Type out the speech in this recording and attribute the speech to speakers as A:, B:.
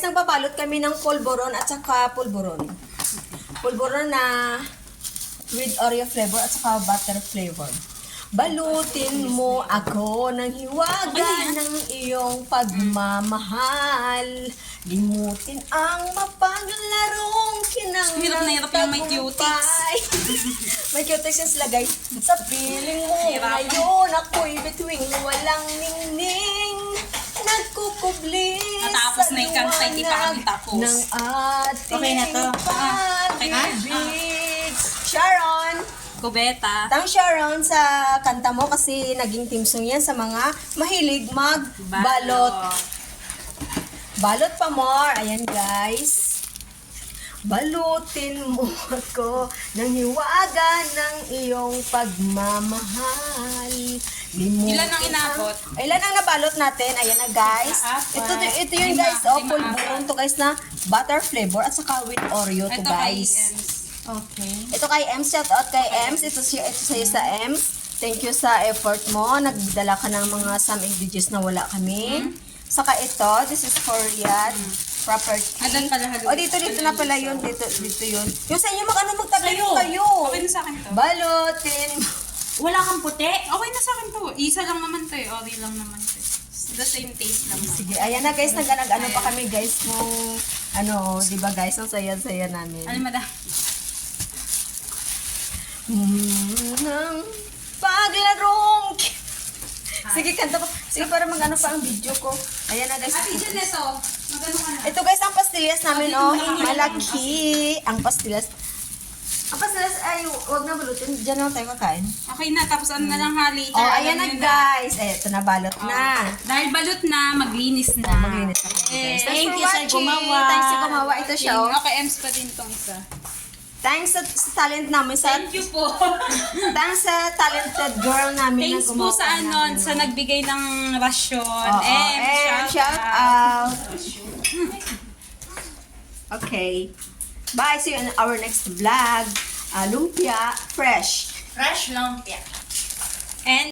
A: guys, nagbabalot kami ng pulburon at saka pulburon. Pulburon na with Oreo flavor at saka butter flavor. Balutin mo ako ng hiwaga ng iyong pagmamahal. Limutin ang mapaglarong kinang
B: Hirap na hirap yung may cuties.
A: May cuties yung sila guys. Sa piling mo ngayon ako'y bituing walang ningning. Nagkukubli
B: Natapos na yung kanta, hindi pa kami tapos.
A: ng ating
C: Okay na to.
A: pag-ibig. Sharon!
B: Kubeta.
A: Tang Sharon sa kanta mo kasi naging team song yan sa mga mahilig magbalot. Balot pa more. Ayan guys. Balutin mo ako ng hiwaga ng iyong pagmamahal. Limutin
B: Ilan ang inabot?
A: Ilan ang nabalot natin? Ayan na guys. Ito yun guys. Oh, pulburon to guys na butter flavor at saka with Oreo to
B: Ito kay
A: guys.
B: Ems.
C: Okay.
A: Ito kay Ems, shout out kay Ems. Ito sa'yo sa Ems. Thank you sa effort mo. Nagdala ka ng mga some ingredients na wala kami. Saka ito, this is Korean property.
B: Adan pala halo.
A: O dito na pala yun. Dito yun. Yung sa inyo, magtabi
B: Sa'yo.
A: kayo.
B: Okay na sa akin to.
A: Balutin.
C: Wala kang puti?
B: Okay na sa akin to. Isa lang naman to eh. Ori lang naman to. The same taste lang.
A: Sige, ayan na guys. Nag-ano pa kami guys kung di ba guys, ang saya-saya namin.
B: Ano madam?
A: Nang paglarong. Sige, kanta pa. Sige, para mag-ano pa ang video ko. Ayan na guys.
B: Ate Jen, ito. Magano ka na?
A: Ito guys, ang pastillas namin, malaki. Ang pastillas. Ang pastillas ay, huwag na balutin. Diyan lang tayo kakain.
B: Okay na. Tapos ano na lang ha later.
A: Oh, ayan
B: alam
A: na
B: nyo
A: guys. Ito na, balot na.
B: Dahil balot na, maglinis na.
A: Maglinis na kami, guys.
C: Thank
A: for
C: you sa
A: watching.
C: gumawa.
A: Thanks sa gumawa. Ito siya, oh.
B: Okay, Ems pa din tong isa.
A: Thanks sa talent namin.
B: Thank you po.
A: Thanks sa talented girl namin
B: Thanks
A: na
B: po
A: gumawa
B: sa
A: namin.
B: sa nagbigay ng rasyon.
A: Oo,
B: Ems,
A: shout out. Okay. Bye. See you in our next vlog. Lumpia Fresh.
C: Fresh lumpia.
B: And